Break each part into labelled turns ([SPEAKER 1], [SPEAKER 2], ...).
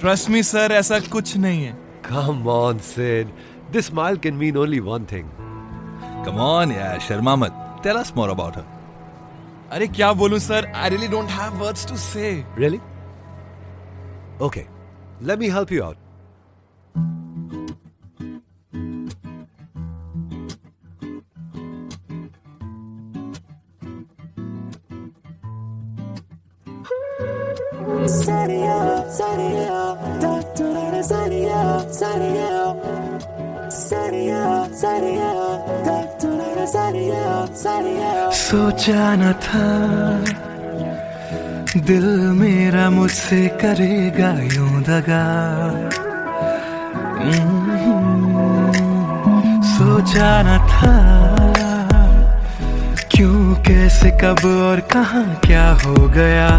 [SPEAKER 1] Trust me sir, ऐसा कुछ नहीं है।
[SPEAKER 2] Come on, Sid. This smile can mean only one thing.
[SPEAKER 1] Come on यार, शर्मा मत। Tell us more about her. अरे क्या बोलूं sir, I really don't have words to say.
[SPEAKER 2] Really? Okay, let me help you out.
[SPEAKER 3] सोचा न था दिल मेरा मुझसे करेगा यूं दगा। सोचा न था क्यों, कैसे, कब और कहां क्या हो गया।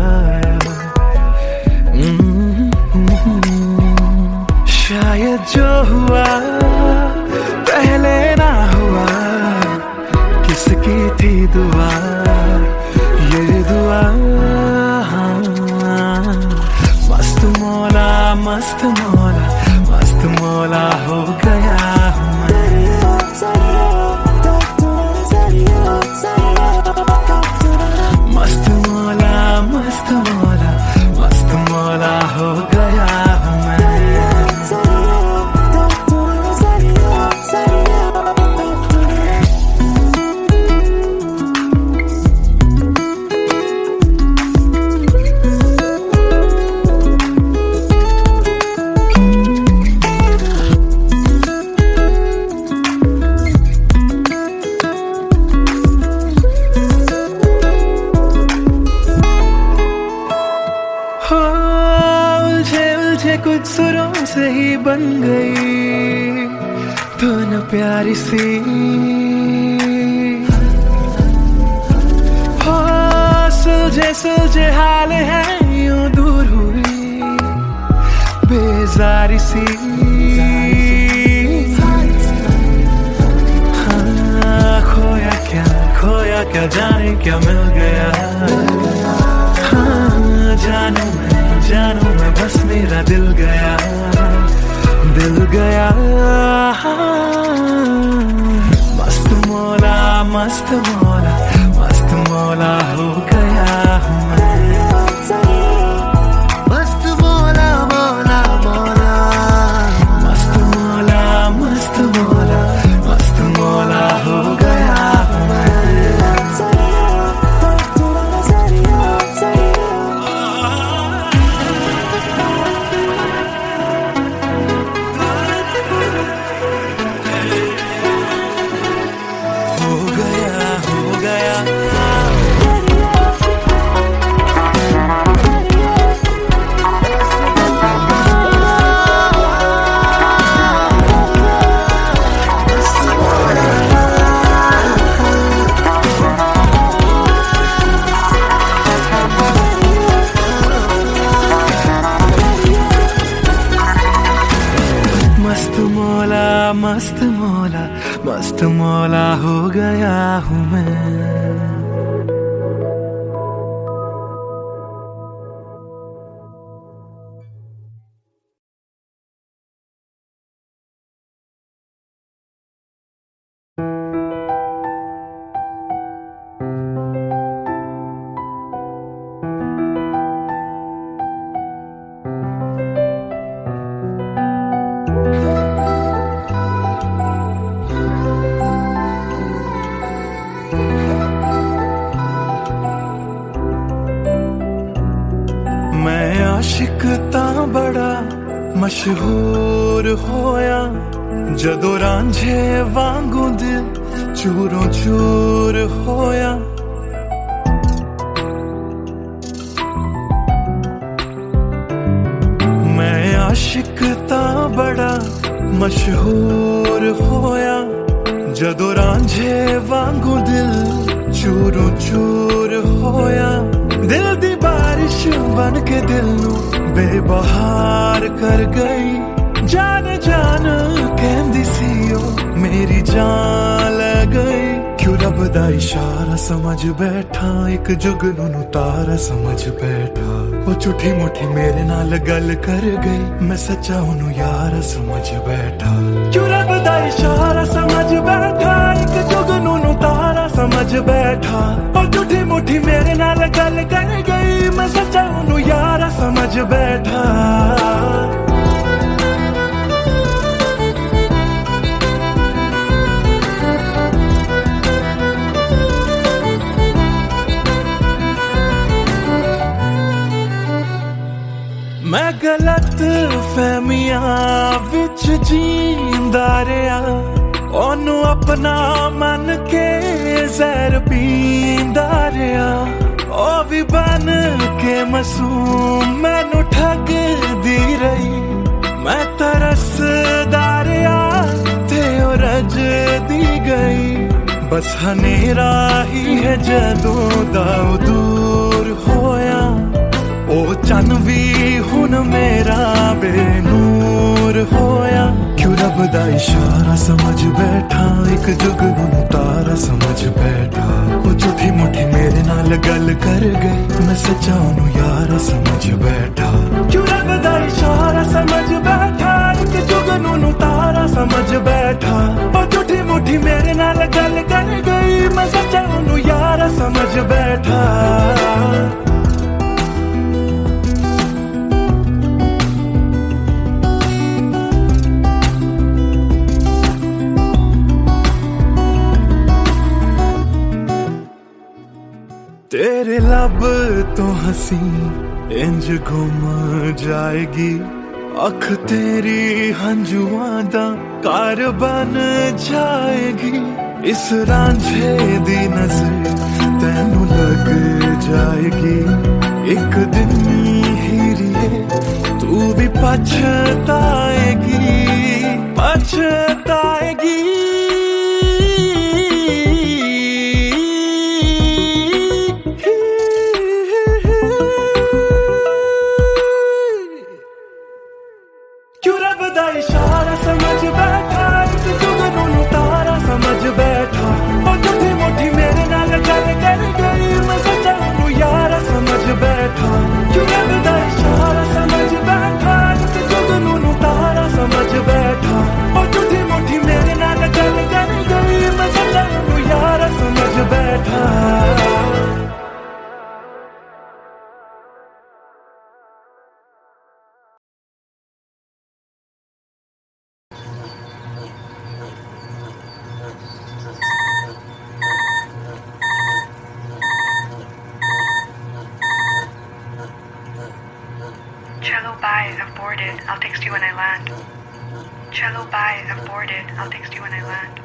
[SPEAKER 3] शायद जो हुआ पहले ना हुआ, किसकी थी दुआ, ये दुआ। मस्त मौला, मस्त मौला, मस्त मौला हो गया हूँ मैं। मस्त मौला, मस्त मौला, मस्त मौला हो गया हूँ मैं। कुछ सुरों से ही बन गई धुन प्यारी सी, हो सुलझे सुलझे हाल है यूं दूर हुई बेजारी सी। हाँ, खोया क्या जाने क्या मिल गया। हाँ, जानू मैं बस मेरा दिल गया, दिल गया। मस्त मौला, मस्त मौला, मस्त मौला हो गया हूँ मैं। मस्त मौला, मौला मौला, मस्त मौला, मस्त मौला, मस्त मौला हो गया हूँ मैं। मस्त मौला, मस्त मौला हो गया हूँ मैं। मैं आशिक तां बड़ा मशहूर होया, जदों रांझे वांगू दिल चूरों चूर होया। मैं आशिक तां बड़ा मशहूर होया, जदों रांझे वांगू दिल चूरों चूर होया। दिल दी बारिश बन के दिल नू बेबहार कर गई। जान जान कहंदी सी ओ मेरी जान ले गई। क्यों रब दा इशारा समझ बैठा एक जुगनू नु तारा समझ बैठा वो झूठी मुठी मेरे नाल गल कर गई मैं सच्चा ओनू यार समझ बैठा क्यों रब दा इशारा समझ बैठा एक जुगनू नु तारा समझ बैठा वो झूठी मुठी मेरे नाल गल कर गई मैं सच्चा ओनू यार समझ बैठा मैं गलत फहमियां विच जींदा रहा ओनू अपना मन के जहर पींदा रहा ओ भी बन के मासूम मैनू ठगदी रही मैं तरसदा रहा ते ओ रजदी गई बस हनेरा ही है जदों दा दूर होया ओ चन भी हुन मेरा बेनूर होया क्यों रब दा इशारा समझ बैठा एक जुगनू नु तारा समझ बैठा ओ झूठी मुठी मेरे नाल गल कर गई मैं सच्चा ओनू यार समझ बैठा क्यों रब दा इशारा समझ बैठा एक जुगनू नु तारा समझ बैठा ओ झूठी मुठी मेरे नाल गल कर गई मैं सच्चा ओनू यार समझ बैठा तेरे लब तो हंसी इंज घुम जाएगी अख तेरी हंजुआं दा घर बन जाएगी इस रांझे दी नजर तैनू लग जाएगी एक दिन हीरिए तू भी पछताएगी पछताएगी इशारा समझ बैठा एक जुगनू नु तारा समझ बैठा ओ झूठी मुठी मेरे नाल गल कर गई मैं सच्चा ओनू यार समझ बैठा क्यों रब दा इशारा समझ बैठा एक जुगनू नु तारा समझ बैठा ओ झूठी मुठी मेरे नाल गल कर गई मैं सच्चा ओनू यार समझ बैठा
[SPEAKER 4] Cello, bye. I've boarded. I'll text you when I land. Cello, bye. I've boarded. I'll text you when I land.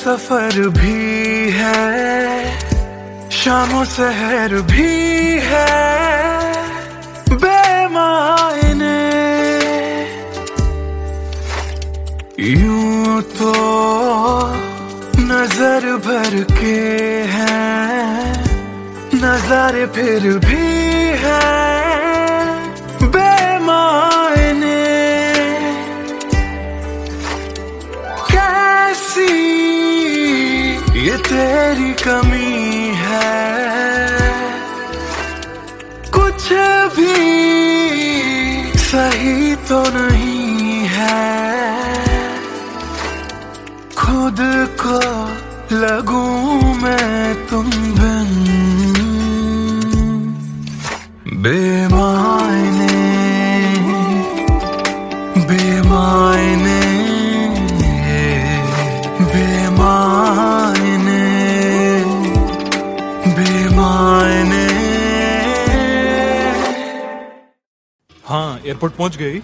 [SPEAKER 3] सफर भी है शामों सहर भी है बेमायने यूं तो नजर भर के हैं नजारे फिर भी है बेमायने कैसी ये तेरी कमी है कुछ भी सही तो नहीं है खुद को लगूं मैं तुम बिन बेमायने बेमायने बेमायने बेमायने।
[SPEAKER 1] हाँ, एयरपोर्ट पहुंच गई।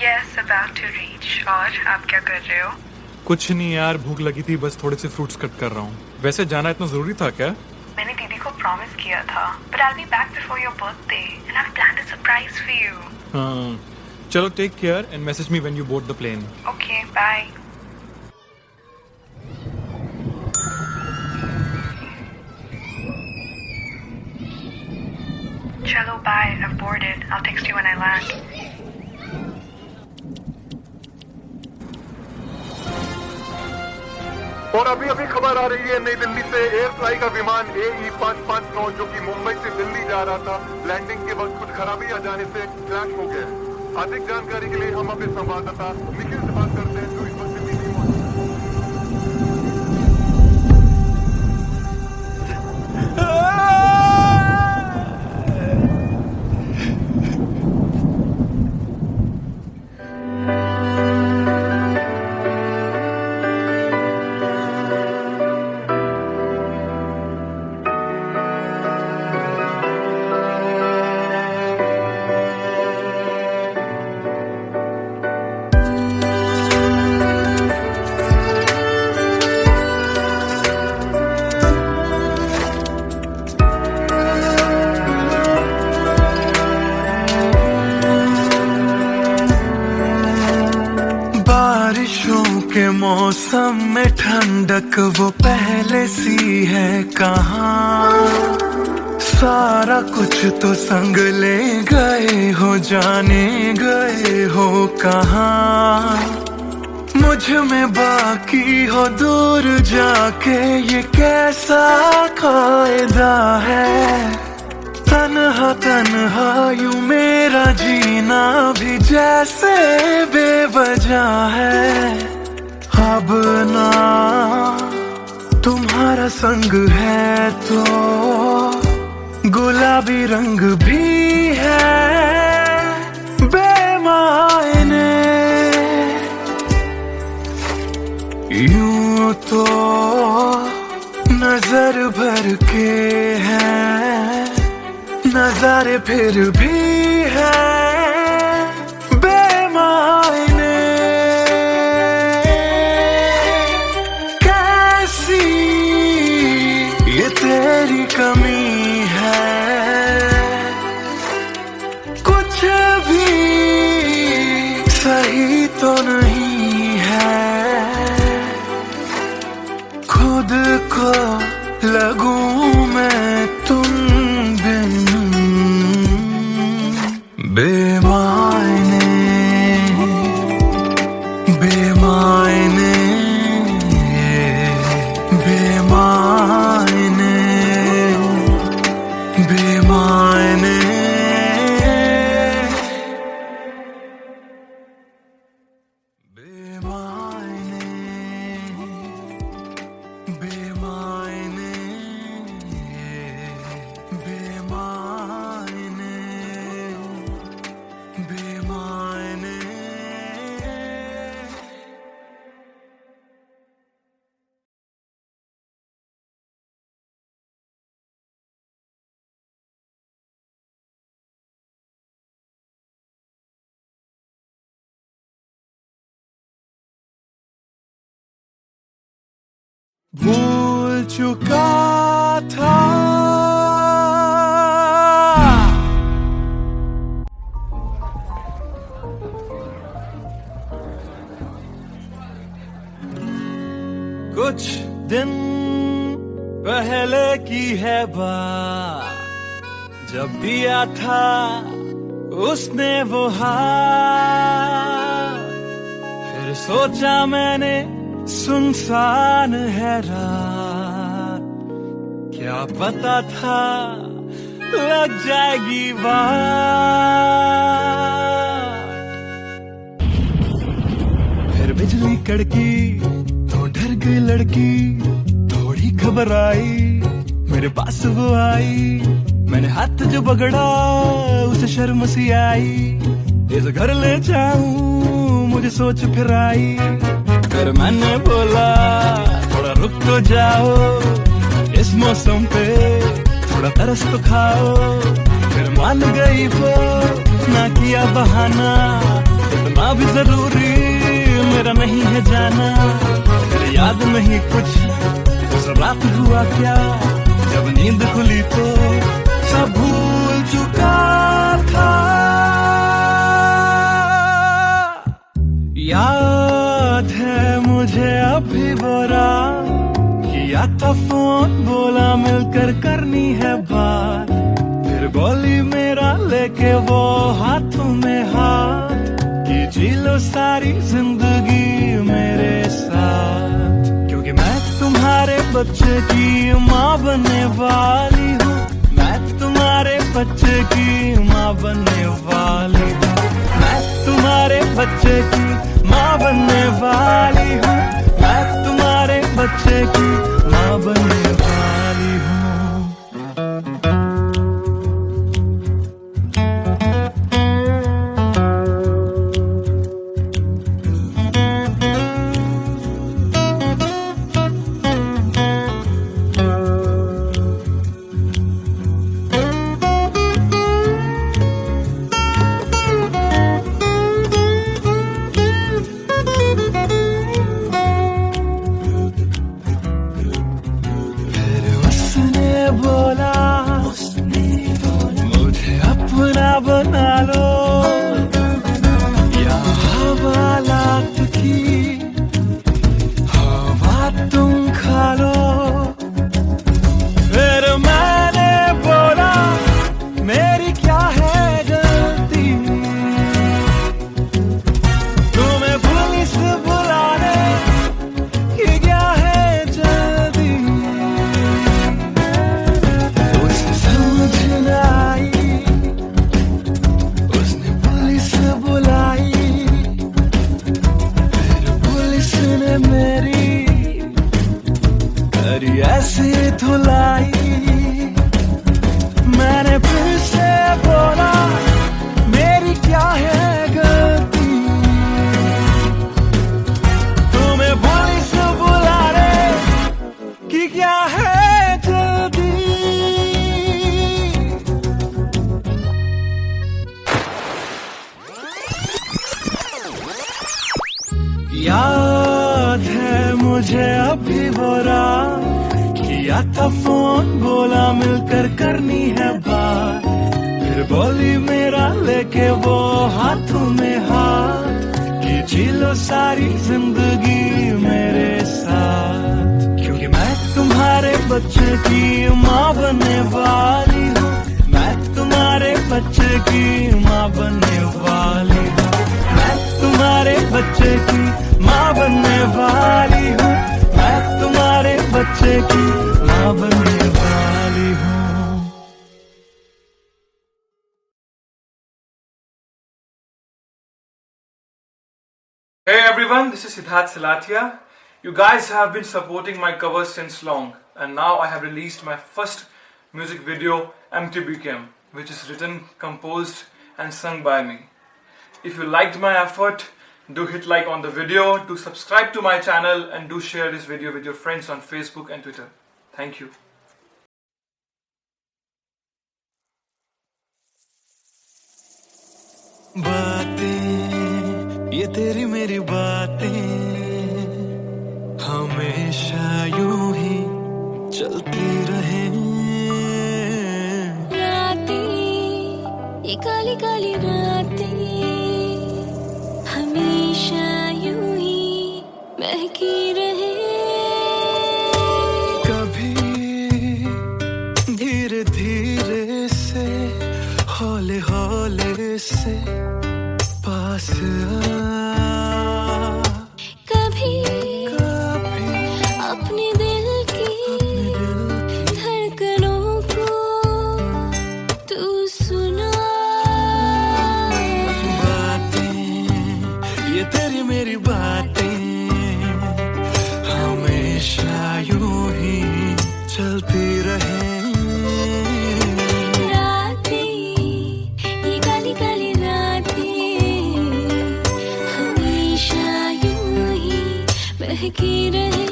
[SPEAKER 4] Yes, about to reach. और आप क्या कर रहे हो?
[SPEAKER 5] कुछ नहीं यार, भूख लगी थी, बस थोड़े से फ्रूट्स कट कर रहा हूँ। वैसे जाना इतना जरूरी था क्या?
[SPEAKER 4] मैंने दीदी को प्रॉमिस किया था, but I'll be back before your birthday and I've planned a surprise for you.
[SPEAKER 5] हाँ, चलो take care and message me when you board the plane.
[SPEAKER 4] Okay, bye. Chalo, bye. I've boarded. I'll text you when I land.
[SPEAKER 6] और अभी अभी खबर आ रही है नई दिल्ली से एयर फ्लाई का विमान AE 559 जो कि मुंबई से दिल्ली जा रहा था, लैंडिंग के वक्त कुछ खराबी आ जाने से क्रैश हो गया। अधिक जानकारी के लिए हम अपने संवाददाता निखिल से बात करते हैं जो इस वक्त दिल्ली में मौजूद हैं।
[SPEAKER 3] बारिशों के मौसम में ठंडक वो पहले सी है कहाँ। सारा कुछ तो संग ले गए हो, जाने गए हो कहाँ। मुझ में बाकी हो दूर जाके ये कैसा कायदा है। तन्हा तन्हा यूं मेरा जीना भी जैसे बेवजह है। अब ना तुम्हारा संग है तो गुलाबी रंग भी है बेमायने। यूं तो नजर भर के हैं नजारे, फिर भी है बेमायने। कैसी ये तेरी कमी है, कुछ भी सही तो नहीं है। खुद को लगूं मैं तुम बिन बेमायने बेमायने बेमायने बेमायने। बेमायने बेमायने बेमायने बेमायने। भूल चुका था कुछ दिन पहले की है बात, जब दिया था उसने वो हाथ। फिर सोचा मैंने सुनसान है रात, क्या पता था लग जाएगी बात। फिर बिजली कड़की तो डर गई लड़की, थोड़ी घबराई मेरे पास वो आई। मैंने हाथ जो पकड़ा उसे शर्म सी आई। इस घर ले जाऊं मुझे सोच फिर आई। फिर मैंने बोला थोड़ा रुक तो जाओ, इस मौसम पे थोड़ा तरस तो खाओ। फिर मान गई वो, ना किया बहाना, इतना भी जरूरी मेरा नहीं है जाना, तेरे याद नहीं कुछ, उस रात हुआ क्या जब नींद खुली तो सब भूल चुका था। याद है मुझे अभी वो रात, किया था फोन, बोला मिलकर करनी है बात, फिर बोली मेरा लेके वो हाथों में हाथ, कि जी लो सारी जिंदगी मेरे साथ, क्योंकि मैं तुम्हारे बच्चे की माँ बनने वाली हूँ, मैं तुम्हारे बच्चे की माँ बनने वाली हूँ, मैं तुम्हारे बच्चे की माँ बनने वाली हूँ, मैं तुम्हारे बच्चे की माँ बनने वाली हूँ। बना लो या हवालात की हवा तुम खा लो, फिर मैंने बोला मेरी क्या है गलती, तुम्हें पुलिस बुलाने की क्या है जल्दी, उसे समझ न आई मेरी करी ऐसी धुलाई, मैंने फिर से बोला मेरी क्या है गलती, तुम्हें पुलिस बुलाने की क्या है जल्दी। याद है मुझे अभी वो रात, किया था फोन, बोला मिलकर करनी है बात, फिर बोली मेरा लेके वो हाथों में हाथ, कि जी लो सारी जिंदगी मेरे साथ, क्योंकि मैं तुम्हारे बच्चे की माँ बनने वाली हूँ, मैं तुम्हारे बच्चे की माँ बनने वाली हूँ, मैं तुम्हारे बच्चे की माँ बनने वाली हूँ, मैं तुम्हारे बच्चे की माँ बनने वाली हूँ।
[SPEAKER 5] Hey everyone, this is Siddharth Silathia. You guys have been supporting my covers since long, and now I have released my first music video, MTBKM, which is written, composed and sung by me. If you liked my effort, do hit like on the video, do subscribe to my channel, and do share this video with your friends on Facebook and Twitter. Thank you.
[SPEAKER 3] बातें ये तेरी मेरी बातें हमेशा यूं ही चलती रहे,
[SPEAKER 7] रातें ये काली काली रातें हमेशा यूं ही महकी रहे,
[SPEAKER 3] कभी धीरे धीरे से हौले हौले से पास आ,
[SPEAKER 7] कभी अपने दिल की धड़कनों को तू सुना,
[SPEAKER 3] बातें ये तेरी मेरी बातें हमेशा यूं ही चलती रहे,
[SPEAKER 7] की रहे।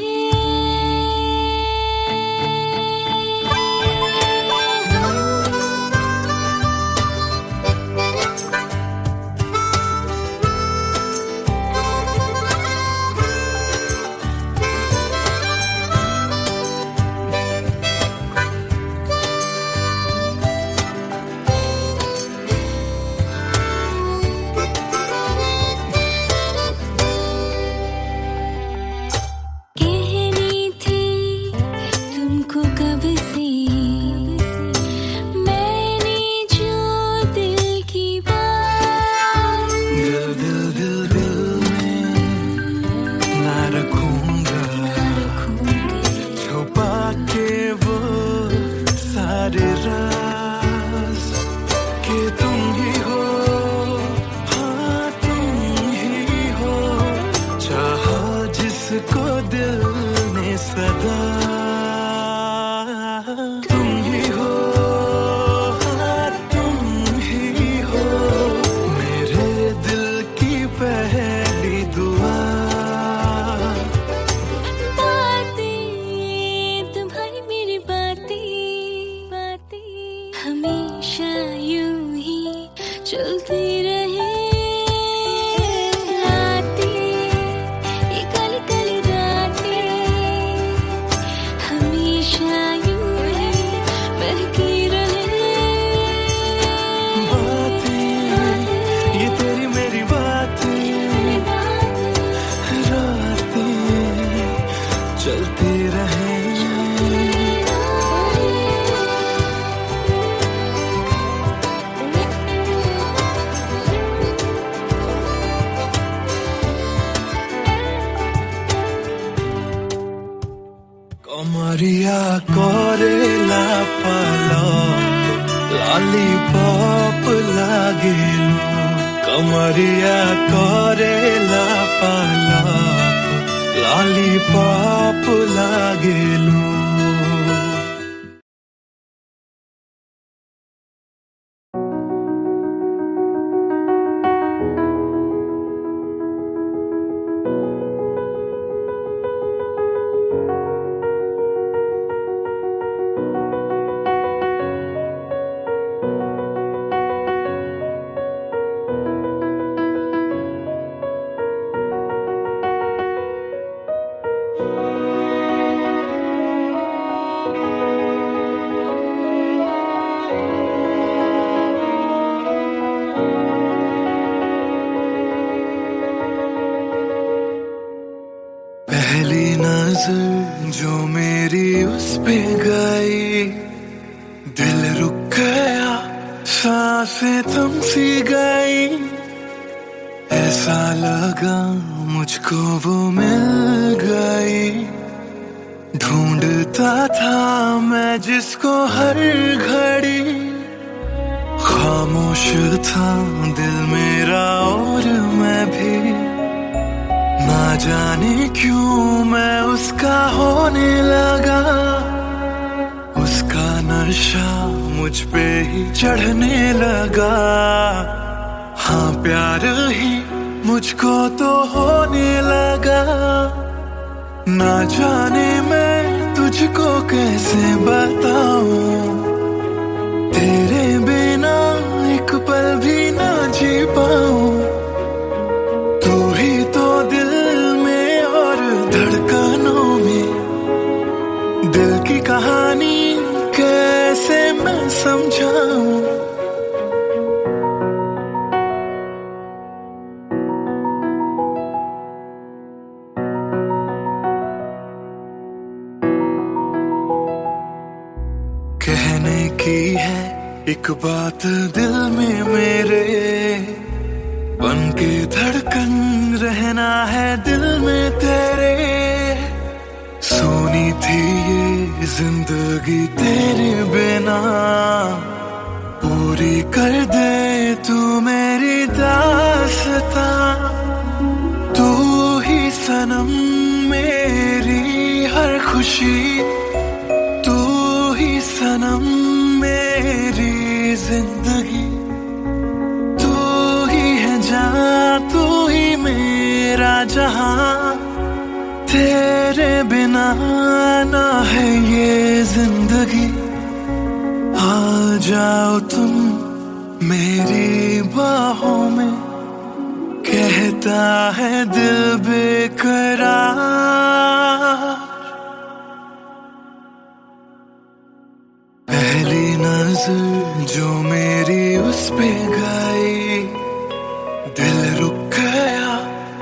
[SPEAKER 7] बहती रहे रातें, ये काली काली रातें, हमेशा यूं ही बहती रहे।
[SPEAKER 3] बातें, ये तेरी मेरी बातें, रातें चलती रहे। कमरिया कोरेला पालक लॉलीपॉप लागेलू, कमरिया कोरेला पालक लॉलीपॉप लागेलू। पहली नजर जो मेरी उस पे गई, दिल रुक गया, सांसें थम सी गई। ऐसा लगा मुझको वो मिल गई, ढूंढता था मैं जिसको हर घड़ी। खामोश था दिल मेरा और मैं भी, ना जाने क्यों मैं उसका होने लगा। उसका नशा मुझ पे ही चढ़ने लगा। हाँ प्यार ही मुझको तो होने लगा। ना जाने मैं तुझको कैसे बताऊं, तेरे बिना एक पल भी ना जी पाऊं। तू ही तो दिल में और धड़कनों में, दिल की कहानी कैसे मैं समझाऊं। कहने की है एक बात दिल में मेरे, बन के धड़कन रहना है दिल में तेरे। सोनी थी ये जिंदगी तेरे बिना, पूरी कर दे तू मेरी दास्तां। तू ही सनम मेरी हर खुशी, तू ही सनम मेरी जिंदगी। तू ही है जान, तू ही मेरा जहां, तेरे बिना ना है ये जिंदगी। आ जाओ तुम मेरी बाहों में, कहता है दिल बेकरार। पहली नजर जो मेरी उस पे गई, दिल रुक गया,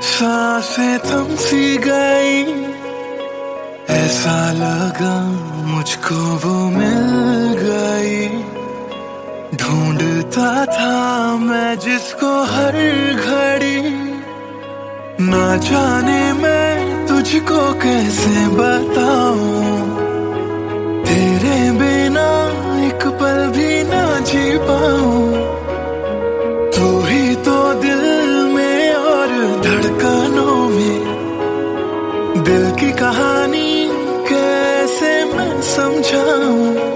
[SPEAKER 3] सांसें थम सी गई। ऐसा लगा मुझको वो मिल गई, ढूंढता था मैं जिसको हर घड़ी। ना जाने मैं तुझको कैसे बताऊं, तेरे बिना एक पल भी ना जी पाऊं। तू ही तो दिल में और धड़कनों में, दिल की कहानी कैसे मैं समझाऊं।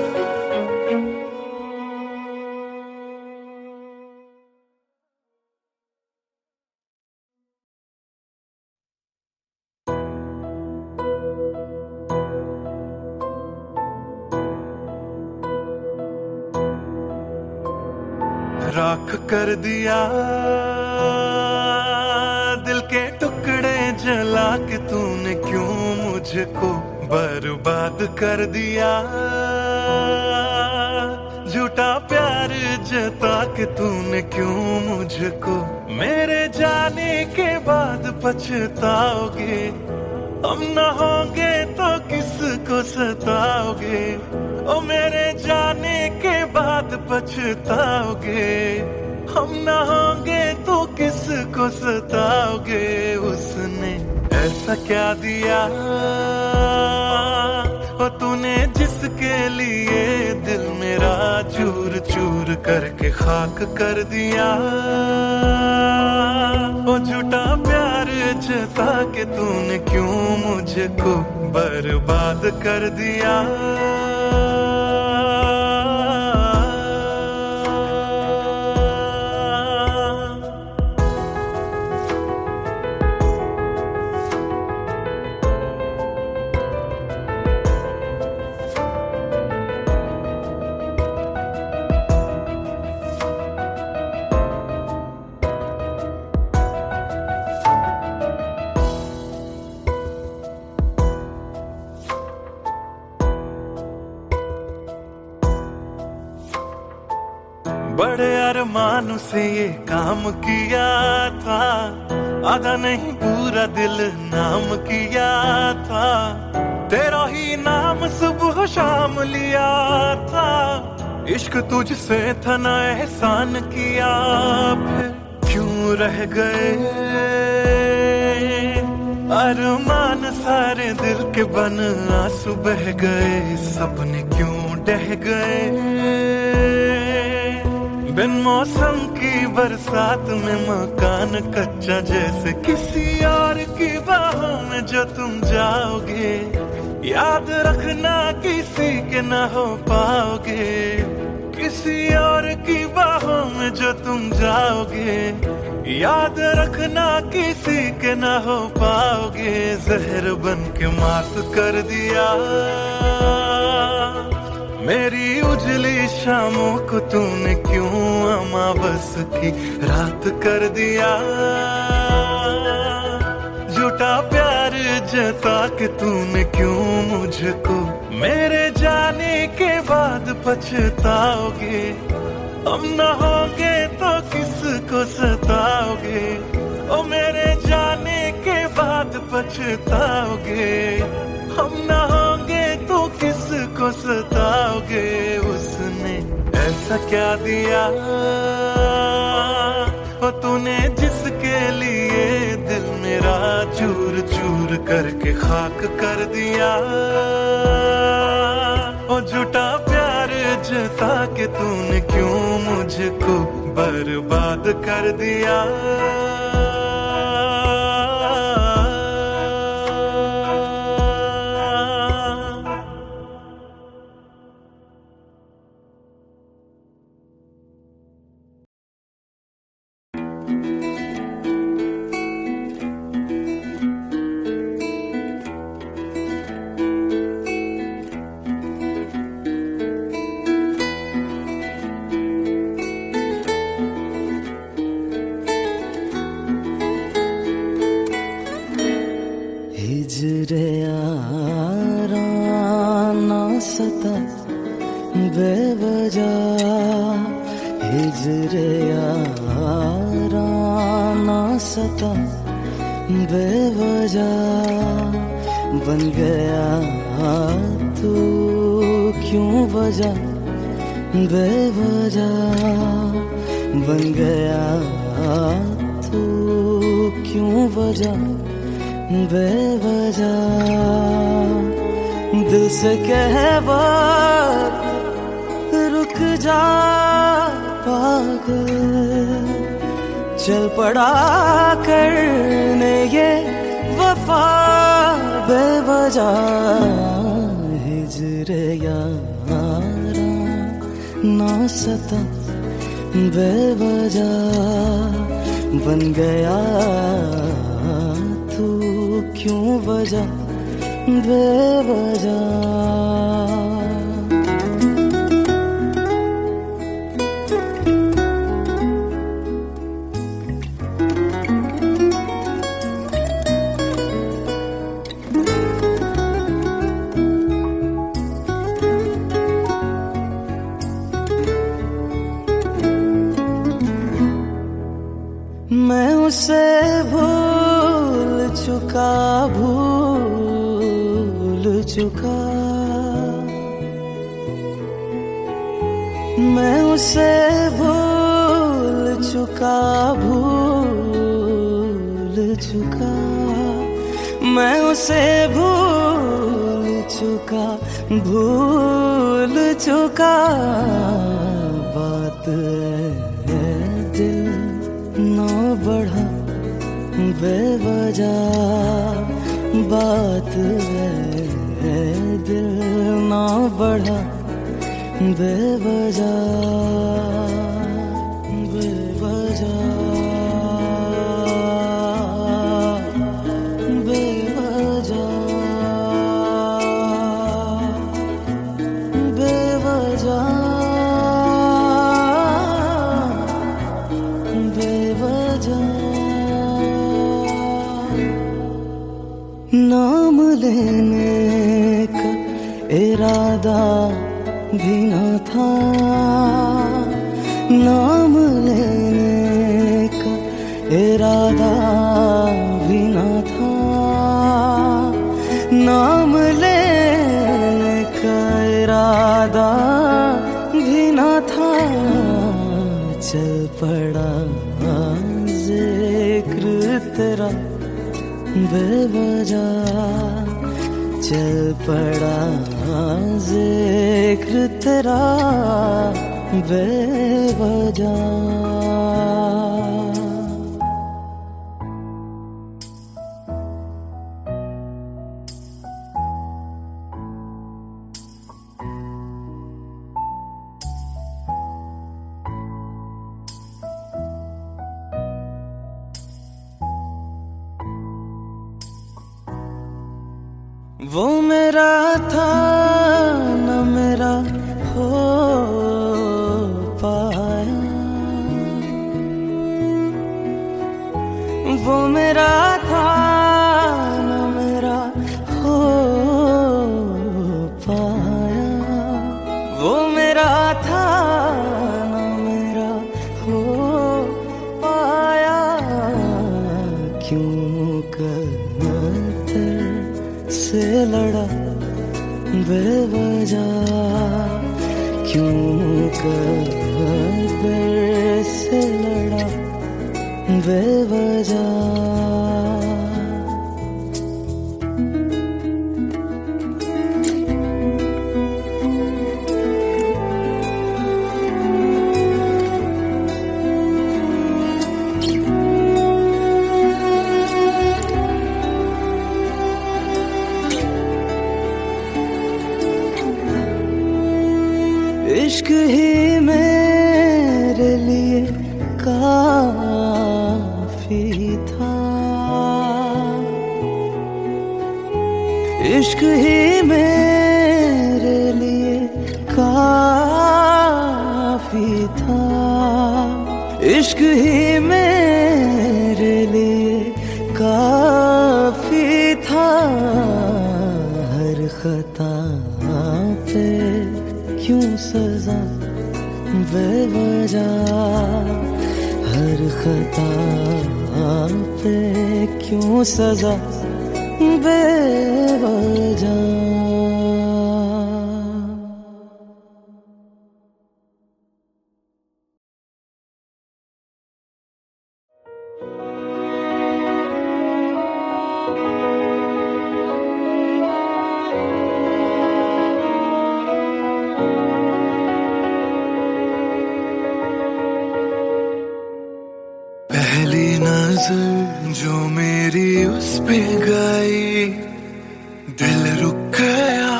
[SPEAKER 3] राख कर दिया, दिल के टुकड़े जला के तूने क्यों मुझको बर्बाद कर दिया। झूठा प्यार जता के तूने क्यों मुझको, मेरे जाने के बाद पछताओगे। हम न होंगे तो किसको सताओगे, ओ मेरे जाने के बाद पछताओगे। हम न होंगे तो किसको सताओगे। उसने ऐसा क्या दिया ओ तूने जिसके लिए दिल मेरा चूर चूर करके खाक कर दिया। ओ झूठा प्यार जता के तूने क्यों मुझको बर्बाद कर दिया। बड़े अरमान से ये काम किया था, आधा नहीं पूरा दिल नाम किया था। तेरा ही नाम सुबह शाम लिया था, इश्क तुझसे था ना एहसान किया। फिर क्यों रह गए अरमान सारे दिल के बन, आंसू बह गए सपने क्यों ढह गए। बिन मौसम की बरसात में मकान कच्चा जैसे किसी और की बाहों में जो तुम जाओगे। याद रखना किसी के ना हो पाओगे, किसी और की बाहों में जो तुम जाओगे। याद रखना किसी के ना हो पाओगे। जहर बन के मात कर दिया मेरी उजली शामों को तूने क्यों अमावस की रात कर दिया। झूठा प्यार जता के तूने क्यों मुझको, मेरे जाने के बाद पछताओगे। हम न होंगे तो किसको सताओगे, ओ मेरे जाने के बाद पछताओगे। हम न होंगे तो किसको सताओगे। उसने ऐसा क्या दिया ओ तूने जिसके लिए दिल मेरा चूर चूर करके खाक कर दिया। ओ झूठा प्यार जता के तूने क्यों मुझको बर्बाद कर दिया।
[SPEAKER 8] बेवजह हिजरे याराना सता बेवजह बन गया तू क्यों वजह बेवजह बन गया तू क्यों वजह बेवजह दिल से कह बात रुक जा पागल चल पड़ा करने ये वफा बेवजह हिजरे यारा ना सता बेवजह बन गया तू क्यों वजह बेवजह मैं उसे भूल चुका मैं उसे भूल चुका मैं उसे भूल चुका बात है दिल ना बढ़ा बेवजह बात है दिल ना बढ़ा बेवजह नाम लेने का इरादा भी न था नाम लेने का इरादा भी न था नाम लेने का इरादा भी न था चल पड़ा जिक्र तेरा बेवजह चल पड़ा जिक्र तेरा बेवजह वो मेरा था न मेरा हो पाया वो मेरा था न मेरा हो पाया वो मेरा था न मेरा हो पाया क्यों कर से लड़ा बेवजह क्यों कर से लड़ा बेवजह इश्क ही मेरे लिए काफी था इश्क ही मेरे लिए काफी था इश्क ही मेरे लिए काफी था हर खता पे क्यों सजा बेवजह हर खता पे क्यों सजा बेवजह
[SPEAKER 3] पहली नजर जो मेरी उस पे गई दिल रुक गया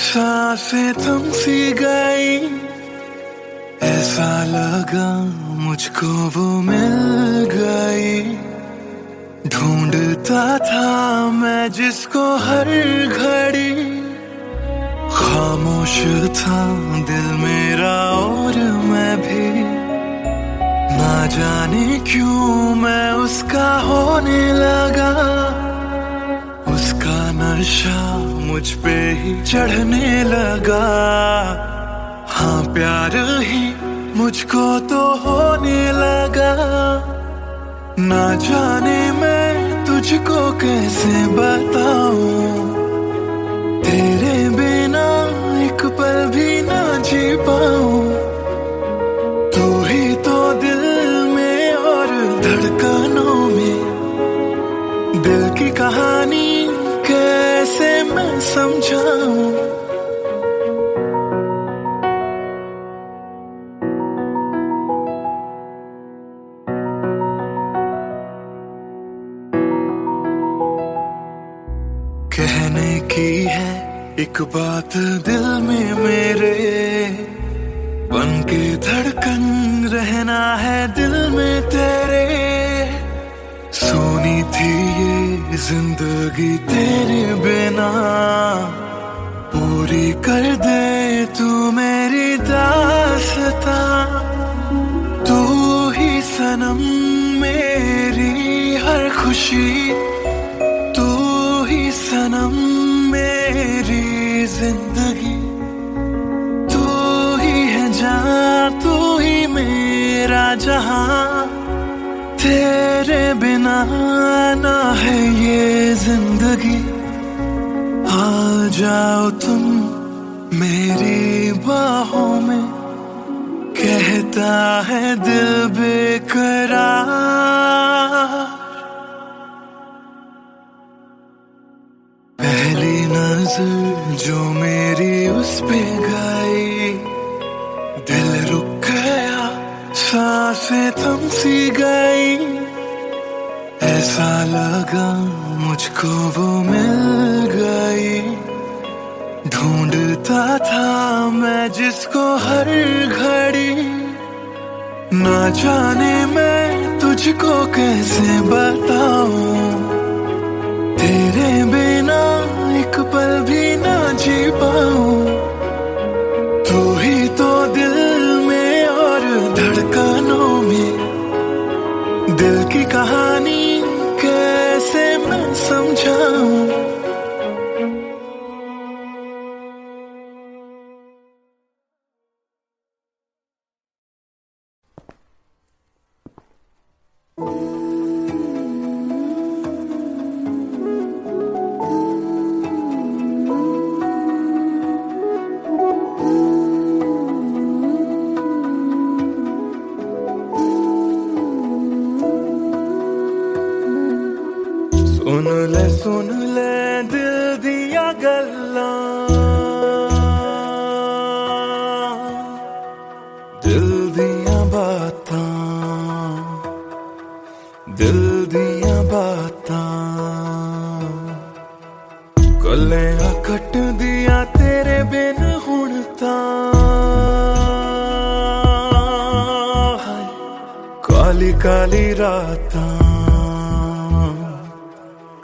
[SPEAKER 3] सांसें थम सी गई ऐसा लगा मुझको वो मिल गई ढूंढता था मैं जिसको हर घड़ी खामोश था दिल मेरा और मैं भी ना जाने क्यों मैं उसका होने लगा उसका नशा मुझ पे ही चढ़ने लगा हाँ प्यार ही मुझको तो होने लगा ना जाने मैं तुझको कैसे बताऊं, तेरे बिना एक पल भी ना जी पाऊं। तू ही तो दिल में और धड़कनों में, दिल की कहानी कैसे मैं समझाऊं। कहने की है एक बात दिल में मेरे, बन के धड़कन रहना है दिल में तेरे। सोनी थी ये जिंदगी तेरे बिना, पूरी कर दे तू मेरी दास्तां। तू ही सनम मेरी हर खुशी, तू ही सनम मेरी जिंदगी। तू ही है जान, तू ही मेरा जहां, तेरे बिना ना है ये जिंदगी। आ जाओ तुम मेरी बाहों में, कहता है दिल बेकरार। पहली नजर जो मेरी उस पे गई, दिल रुक गया, सांसें थम सी गई। ऐसा लगा मुझको वो मिल गई, ढूंढता था मैं जिसको हर घड़ी। ना जाने मैं तुझको कैसे बताऊं, तेरे बिना एक पल भी ना जी पाऊं। तू ही तो दिल में और धड़कनों में, दिल की कहानी कैसे मैं समझाऊं। सुन ले दिल दिया गल्लां, दिल दिया बातां, दिल दिया बातां। कलियां कट दिया तेरे बिन हुण तां, काली काली रातां,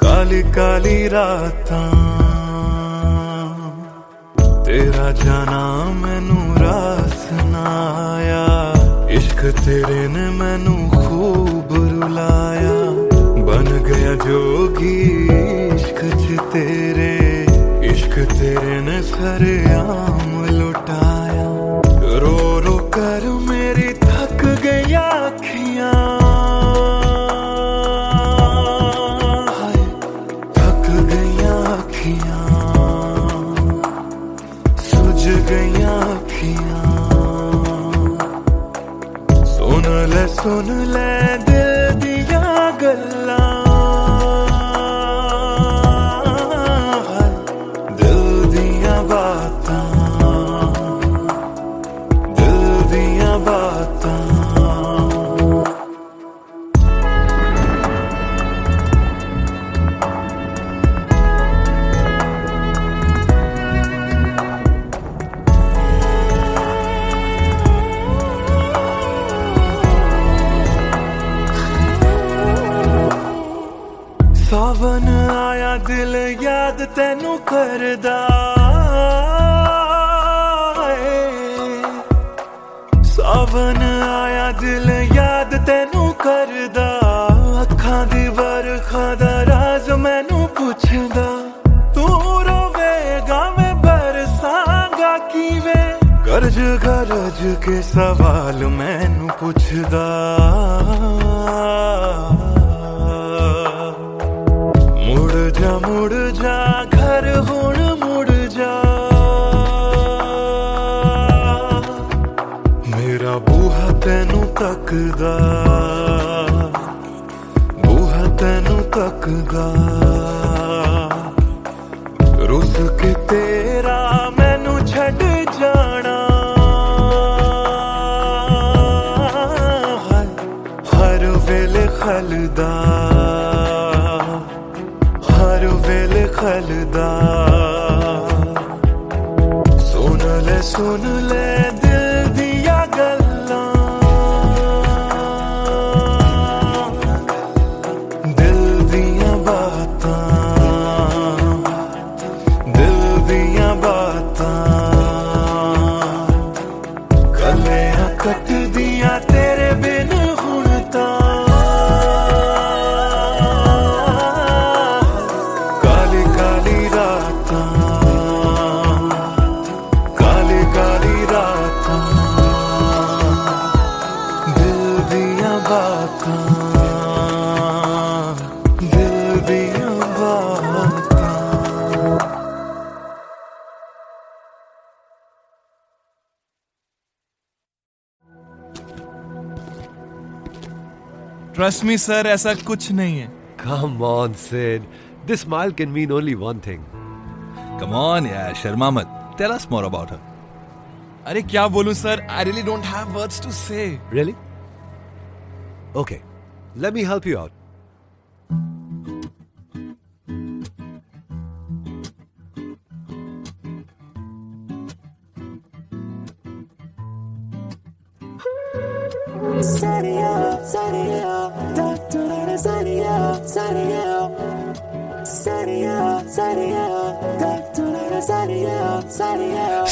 [SPEAKER 3] काली काली रातां। तेरा जाना मैनू रास ना आया, इश्क तेरे ने मैनू खूब रुलाया। बन गया जोगी इश्क च तेरे, इश्क तेरे ने सरेआम लुटाया। रो रो कर मेरी थक गई अखियां, सुझ गईयां अखियां। सुन ले दिल दिया गल्लां, दिल दिया बातां, दिल दिया बातां। सावन आया दिल याद तैनू करदा है। सावन आया दिल याद तैनू करदा, अखां दी बरखा दा राज मैनू पुछदा। तू रोवेगा मैं बरसांगा किवें, गरज गरज के सवाल मैनू पुछदा। तकदा बूहा तैनू तकदा रुस के तेरा मैनू छड़ जाना हर वेले खलदा हर वेले खलदा सुन ले दिल दिया गल्लां दिल दिया बातां दिल दिया बातां गलियां कट दिया तेरे बिन हुण तां काली काली रातां काली रातां दिल दिया बातां दिल दिया बातां
[SPEAKER 1] ट्रस्ट मी सर, ऐसा कुछ नहीं है.
[SPEAKER 2] Come on, Sid. This smile can mean only one thing.
[SPEAKER 1] Come on यार, शर्मा मत. Tell us more about her. अरे क्या बोलूं sir, I really don't have words to say.
[SPEAKER 2] Really? Okay, let me help you out.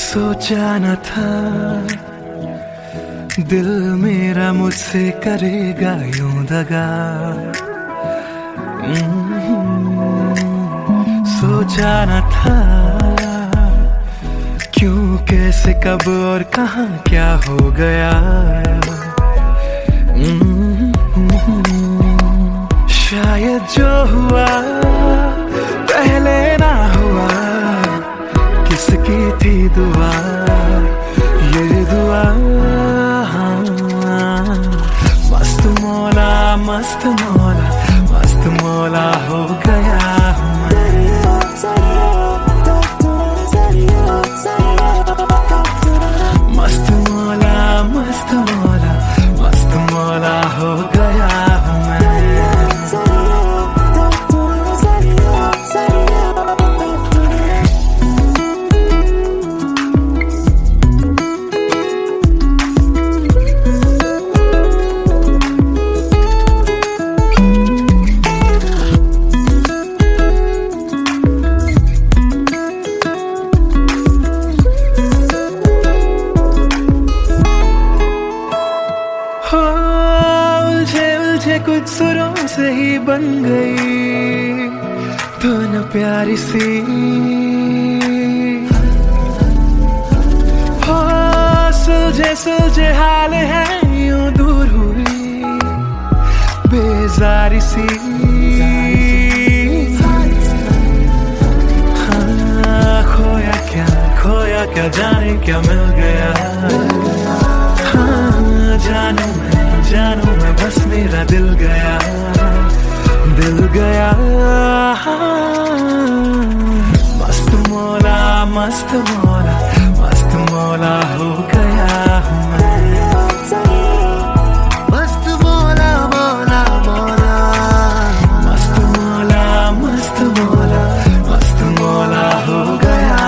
[SPEAKER 3] सोचा न था दिल मेरा मुझसे करेगा यूं दगा सोचा न था क्यों कैसे कब और कहां क्या हो गया शायद जो हुआ पहले ना हुआ किसकी थी दुआ ये दुआ मस्त मौला मस्त मौला मस्त मौला हो गया हूँ मस्त मौला मस्त मौला मस्त मौला हो गया हूँ कुछ सुरों से ही बन गई तो न प्यारी सी हो सुलझे सुलझे हाल है यूं दूर हुई बेजारी सी हाँ खोया क्या जाने क्या मिल गया हाँ जानू मैं बस मेरा दिल गया मस्त मौला मस्त मौला मस्त मौला हो गया हूँ मस्त मौला मौला मौला मस्त मौला मस्त मौला मस्त मौला हो गया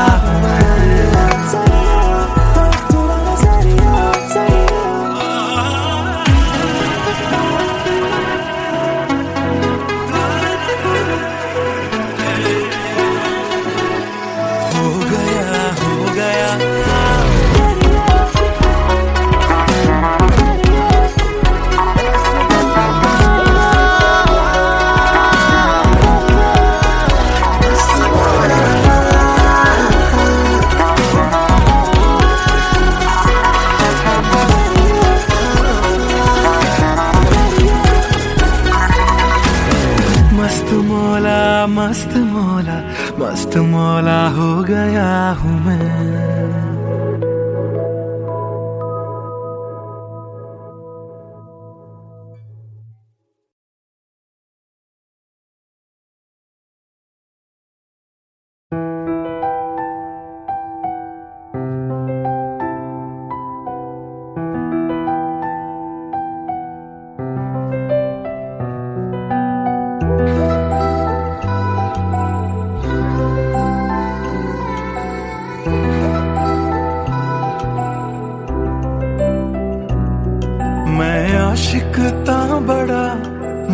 [SPEAKER 3] मस्त मौला मस्त मौला हो गया हूँ मैं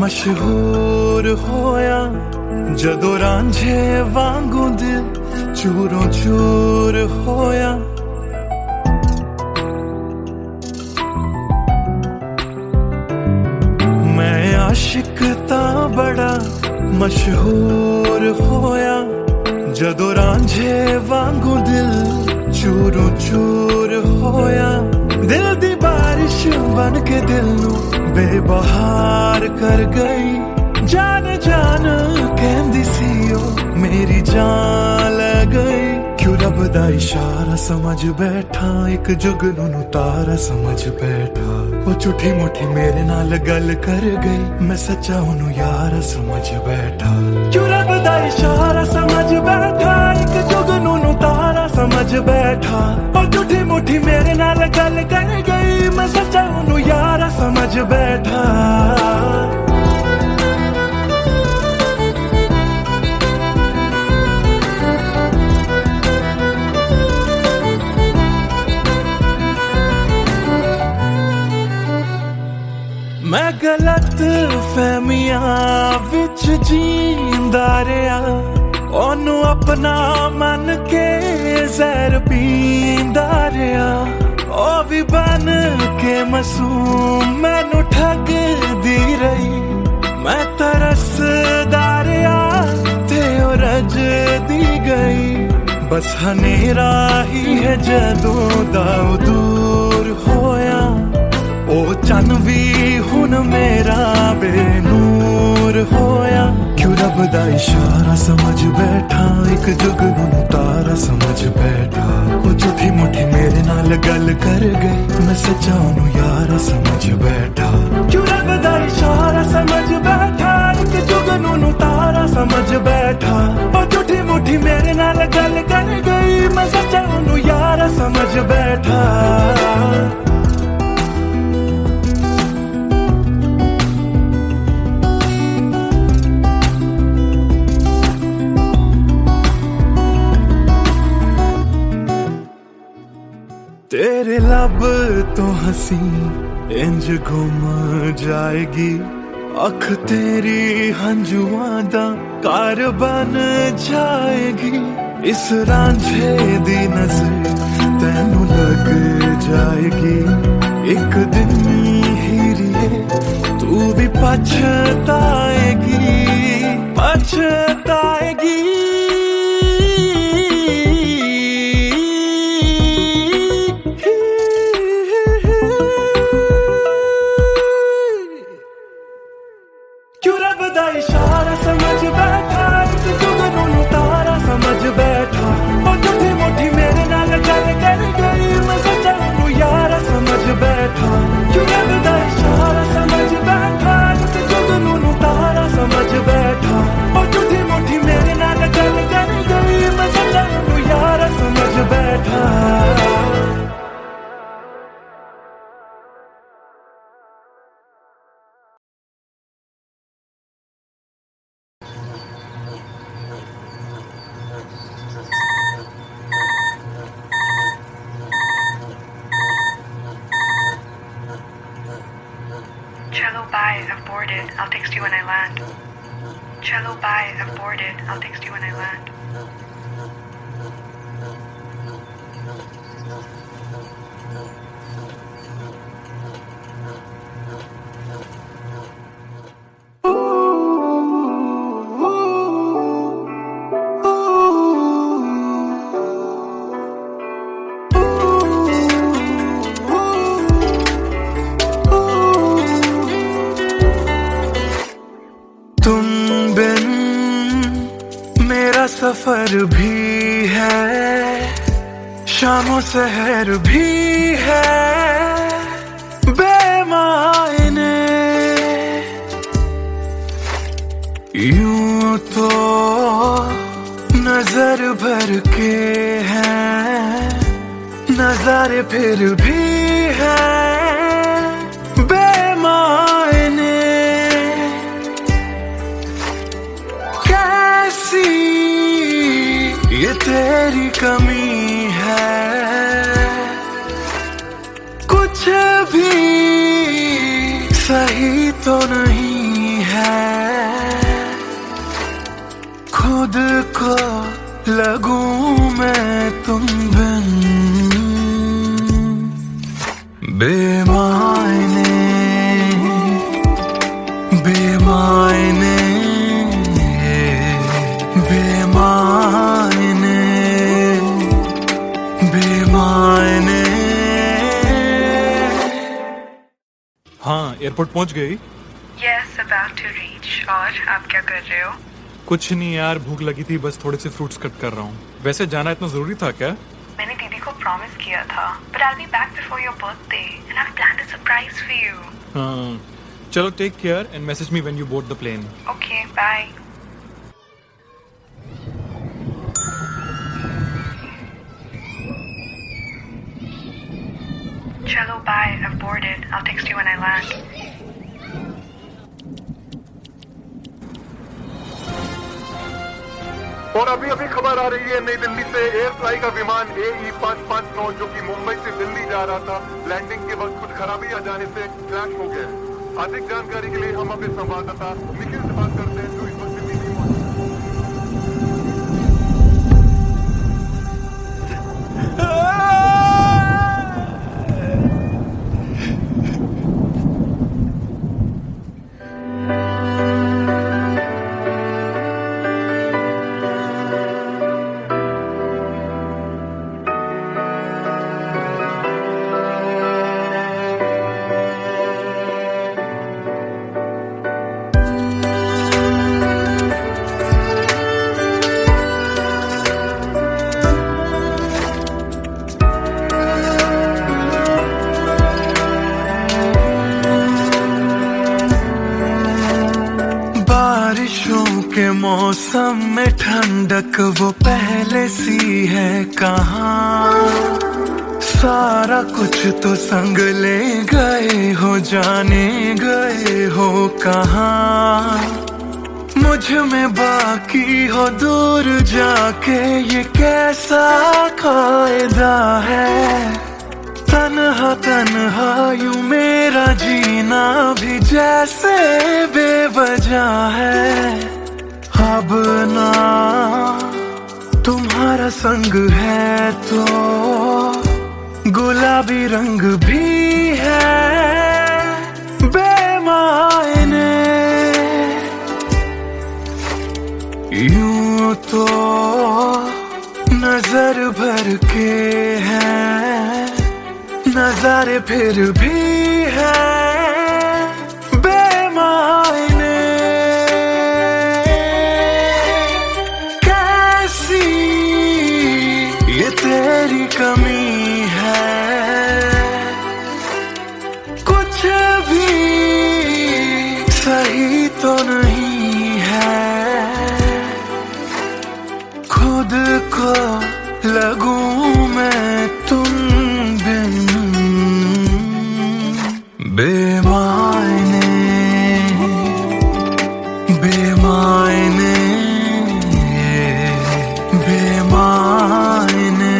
[SPEAKER 3] मशहूर होया जदों रांझे वांगू दिल चूरों चूर होया। मैं आशिक ता बड़ा मशहूर होया जदों रांझे वांगू दिल चूरों चूर होया। दिल दी बारिश बन के दिल नू बेबहार कर गई। जान जान कहंदी सी ओ मेरी जान ले गई। क्यों रब दा इशारा समझ बैठा एक जुगनू नू तारा समझ बैठा। वो झूठी मुठी मेरे नाल गल कर गई मैं सच्चा ओनू यार समझ बैठा। क्यों रब दा इशारा समझ बैठा एक जुगनू नू तारा समझ बैठा। वो झूठी मुठी मेरे नाल गल कर गई मैं सच्चा ओनू यार समझ बैठा। मैं गलत फहमियां विच जींदा रहा। ओनू अपना मन के जहर पींदा रहा। ओ भी बन के मासूम मैनू ठगदी रही। मैं तरसदा रहा ते ओ रजदी गई। बस हनेरा ही है जदों दा दूर होया। ओ चन भी हुन मेरा बेनूर होया। क्यों रब दा इशारा समझ बैठा एक जुगनू नू तारा समझ बैठा। ओ झूठी मुठी मेरे नाल गल कर गई मैं सच्चा ओनू यारा समझ बैठा। क्यों रब दा इशारा समझ बैठा एक जुगनू नू तारा समझ बैठा। ओ झूठी मुठी मेरे नाल गल कर गई मैं सच्चा ओनू यारा समझ बैठा। तेरे लब तो हंसी इंज घुम जाएगी। अख तेरी हंजुआं दा कार बन जाएगी। इस रांझे दी नजर तैनू लग जाएगी। एक दिन हीरिए तू भी पछताएगी पछताएगी। इशारा समझ बैठा एक जुगनू नू तारा समझ बैठा। ओ झूठी मुठी मेरे नाल गल कर गई मैं सच्चा ओनू यारा समझ बैठा। क्यों रब दा इशारा समझ बैठा एक जुगनू नू तारा समझ बैठा। ओ झूठी मुठी मेरे नाल गल कर गई मैं सच्चा ओनू यारा समझ बैठा।
[SPEAKER 4] Cello bye, I've boarded. I'll text you when I land. Cello bye, I've boarded. I'll text you when I land.
[SPEAKER 3] सफर भी है शामों सहर भी है बेमायने। यूं तो नजर भर के हैं नजारे फिर भी है बेमायने। कैसी ये तेरी कमी है कुछ भी सही तो नहीं है। लगूं मैं तुम बिन बेमायने बेमायने बेमायने बेमायने।
[SPEAKER 5] हाँ, एयरपोर्ट पहुंच गई?
[SPEAKER 4] Yes, about to reach. और आप क्या कर रहे हो?
[SPEAKER 5] कुछ नहीं यार, भूख लगी थी, बस थोड़े से फ्रूट्स कट कर रहा हूँ। वैसे जाना इतना जरूरी था क्या?
[SPEAKER 4] मैंने दीदी को प्रॉमिस किया था, but I'll be back before your birthday and I've planned a surprise for you.
[SPEAKER 5] हाँ, चलो take care and message me when you board the plane.
[SPEAKER 4] Okay, bye. Chalo, bye. I've boarded. I'll text you when I land.
[SPEAKER 6] और अभी अभी खबर आ रही है नई दिल्ली से एयर फ्लाई का विमान AE559 जो कि मुंबई से दिल्ली जा रहा था, लैंडिंग के वक्त कुछ खराबी आ जाने से क्रैश हो गया। अधिक जानकारी के लिए हम अपने संवाददाता निखिल से बात करते हैं जो इस वक्त दिल्ली में मौजूद
[SPEAKER 3] के मौसम में ठंडक वो पहले सी है कहाँ। सारा कुछ तो संग ले गए हो, जाने गए हो कहाँ। मुझ में बाकी हो दूर जाके ये कैसा कायदा है। तन्हा तन्हा यूं मेरा जीना भी जैसे बेवजह है। अब ना तुम्हारा संग है तो गुलाबी रंग भी है बेमायने। यूं तो नजर भर के हैं, नजारे फिर भी है बेमायने। कैसी ये तेरी कमी है, कुछ भी सही तो नहीं है। खुद को लगूं मैं तुम बिन बेमायने बेमायने बेमायने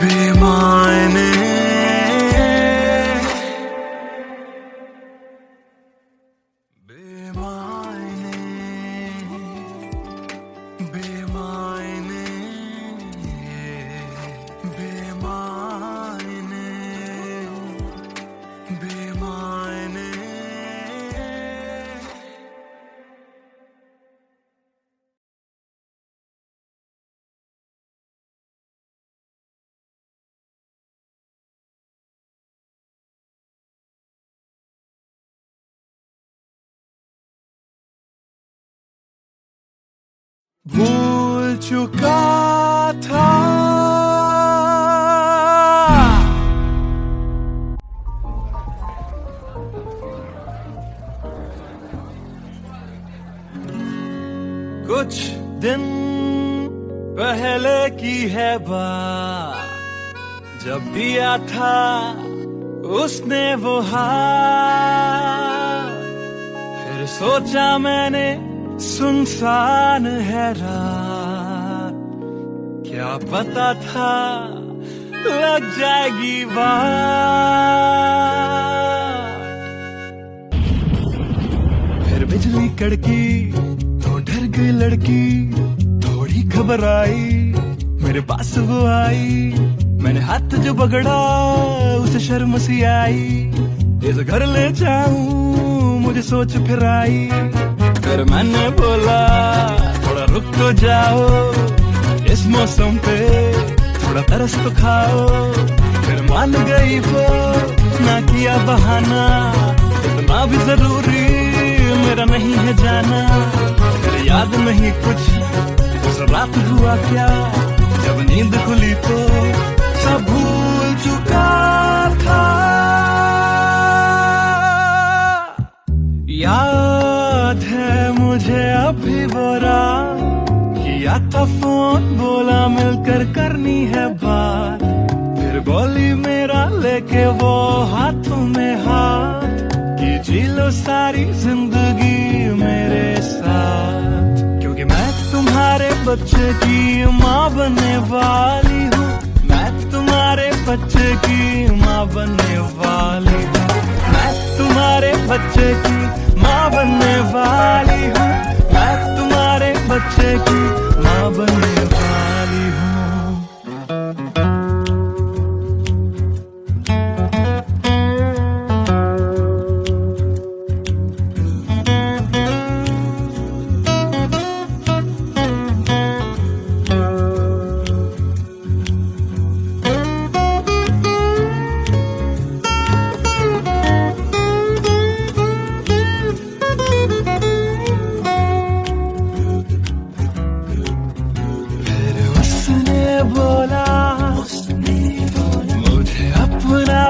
[SPEAKER 3] बेमायने। बेमायने बेमायने बेमायने बेमायने। भूल चुका था कुछ दिन पहले की है बात, जब दिया था उसने वो हाथ। फिर सोचा मैंने सुनसान है रात, क्या पता था लग जाएगी बात। फिर बिजली कड़की तो डर गई लड़की, थोड़ी घबराई, मेरे पास वो आई, मैंने हाथ जो पकड़ा उसे शर्म सी आई। इस घर ले जाऊं मुझे सोच फिर आई, फिर मैंने बोला थोड़ा रुक तो जाओ, इस मौसम पे थोड़ा तरस तो खाओ। फिर मान गई वो, ना किया बहाना, इतना भी जरूरी मेरा नहीं है जाना। फिर याद नहीं कुछ उस रात हुआ क्या, जब नींद खुली तो सब भूल चुका था। याद है मुझे अभी वो रात, किया था फोन बोला मिलकर करनी है बात। फिर बोली मेरा लेके वो हाथों में हाथ, कि जी लो सारी जिंदगी मेरे साथ। क्योंकि मैं तुम्हारे बच्चे की माँ बनने वाली हूँ, मैं तुम्हारे बच्चे की माँ बनने वाली हूँ, मैं तुम्हारे बच्चे की माँ बनने वाली हूँ, मैं तुम्हारे बच्चे की माँ बनने वाली हूँ।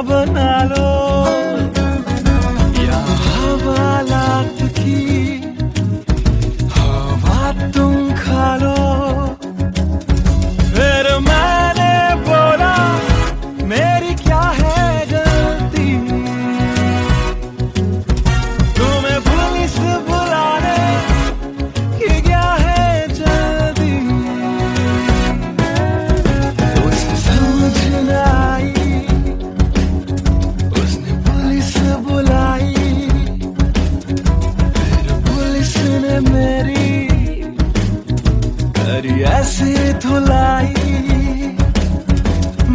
[SPEAKER 3] बना लो या हवालात की हवा तुम खा लो। फिर मैंने बोला मेरी क्या है गलती, तुम्हें पुलिस बुलाने की क्या है जल्दी। उसे समझ न आई, मेरी करी ऐसी धुलाई।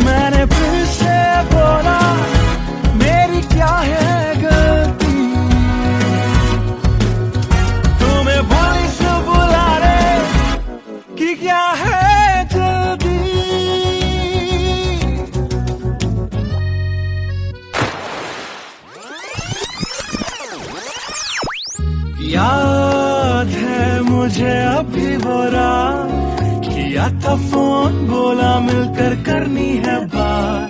[SPEAKER 3] मैंने फिर से बोला मेरी क्या है गलती, तुम्हें पुलिस बुलाने की क्या है जल्दी। याद है मुझे अभी वो रात, किया था फोन बोला मिलकर करनी है बात।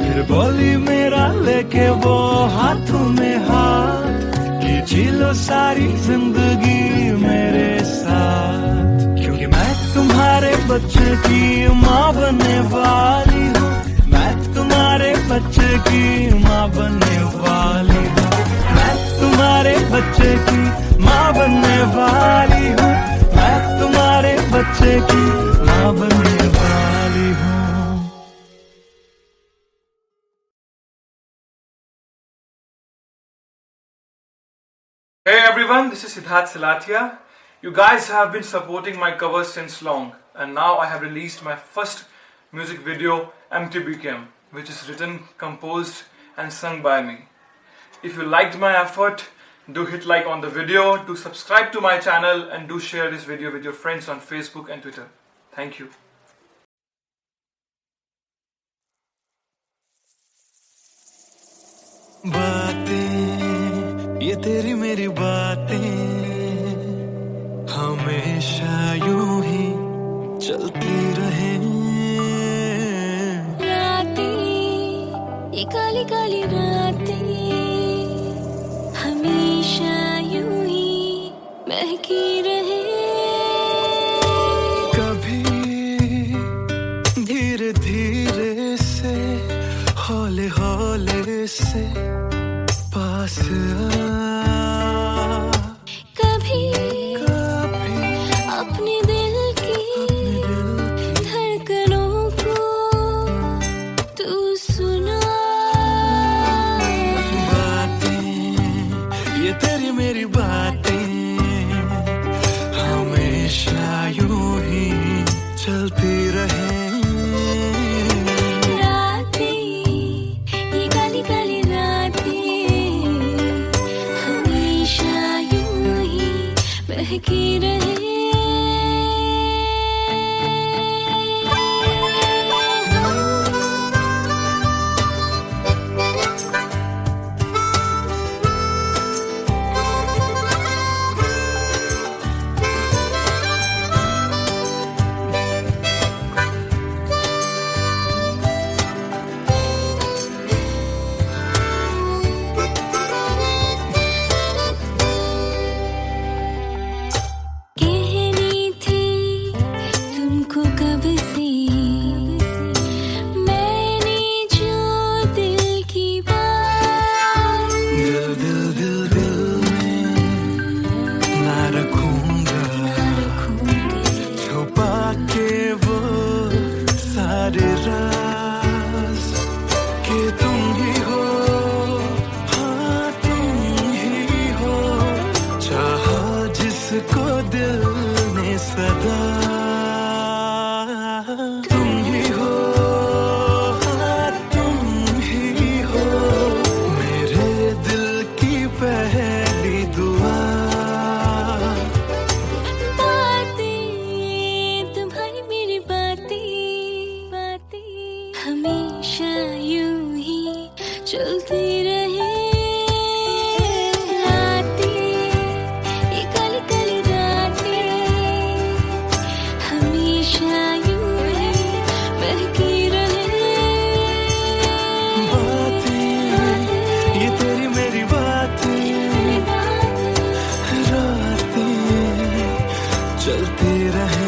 [SPEAKER 3] फिर बोली मेरा लेके वो हाथों में हाथ, कि जी लो सारी जिंदगी मेरे साथ। क्योंकि मैं तुम्हारे बच्चे की माँ बनने वाली हूँ, मैं तुम्हारे बच्चे की माँ बनने वाली हूँ, मैं तुम्हारे बच्चे की माँ बनने वाली हूँ, मैं तुम्हारे बच्चे की माँ बनने वाली हूँ।
[SPEAKER 5] Hey everyone, this is Siddharth Silathia. You guys have been supporting my covers since long, and now I have released my first music video, MTBKM, which is written, composed and sung by me. If you liked my effort, do hit like on the video, do subscribe to my channel, and do share this video with your friends on Facebook and Twitter. Thank you.
[SPEAKER 3] बातें ये तेरी मेरी बातें हमेशा यूं ही चलती रहे।
[SPEAKER 7] रातें ये काली काली रातें हमेशा यूं ही महकी रहे।
[SPEAKER 3] कभी धीरे धीरे से हौले हौले से पास आ,
[SPEAKER 7] कभी अपने दिल की धड़कनों को तू सुना।
[SPEAKER 3] बातें ये तेरी मेरी बातें हमेशा यूं ही चलती रहे
[SPEAKER 7] रातें, ये काली काली रातें हमेशा यूं ही बहकी रहे। कहनी थी तुमको कब से मैंने जो दिल की बात,
[SPEAKER 3] दिल दिल दिल दिल में ना रखूंगा छुपा के वो सारे राज कि तुम ही हो, हाँ तुम ही हो, चाहा जिसको दिल ने सदा, तुम ही हो, हाँ तुम ही हो, मेरे दिल की पहली दुआ।
[SPEAKER 7] बातें तुम्हारी मेरी बातें हमेशा यूं ही चलती रहे। रातें, ये काली काली रातें हमेशा यूं ही बहकी रहे।
[SPEAKER 3] बातें, ये तेरी मेरी बातें, रातें चलती रहे।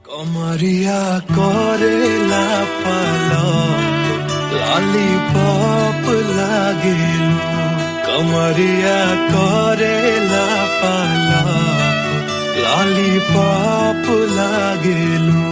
[SPEAKER 3] कमरिया करेला पालप लॉलीपॉप लागेलू, कमरिया करेला पालप लॉलीपॉप लागेलू।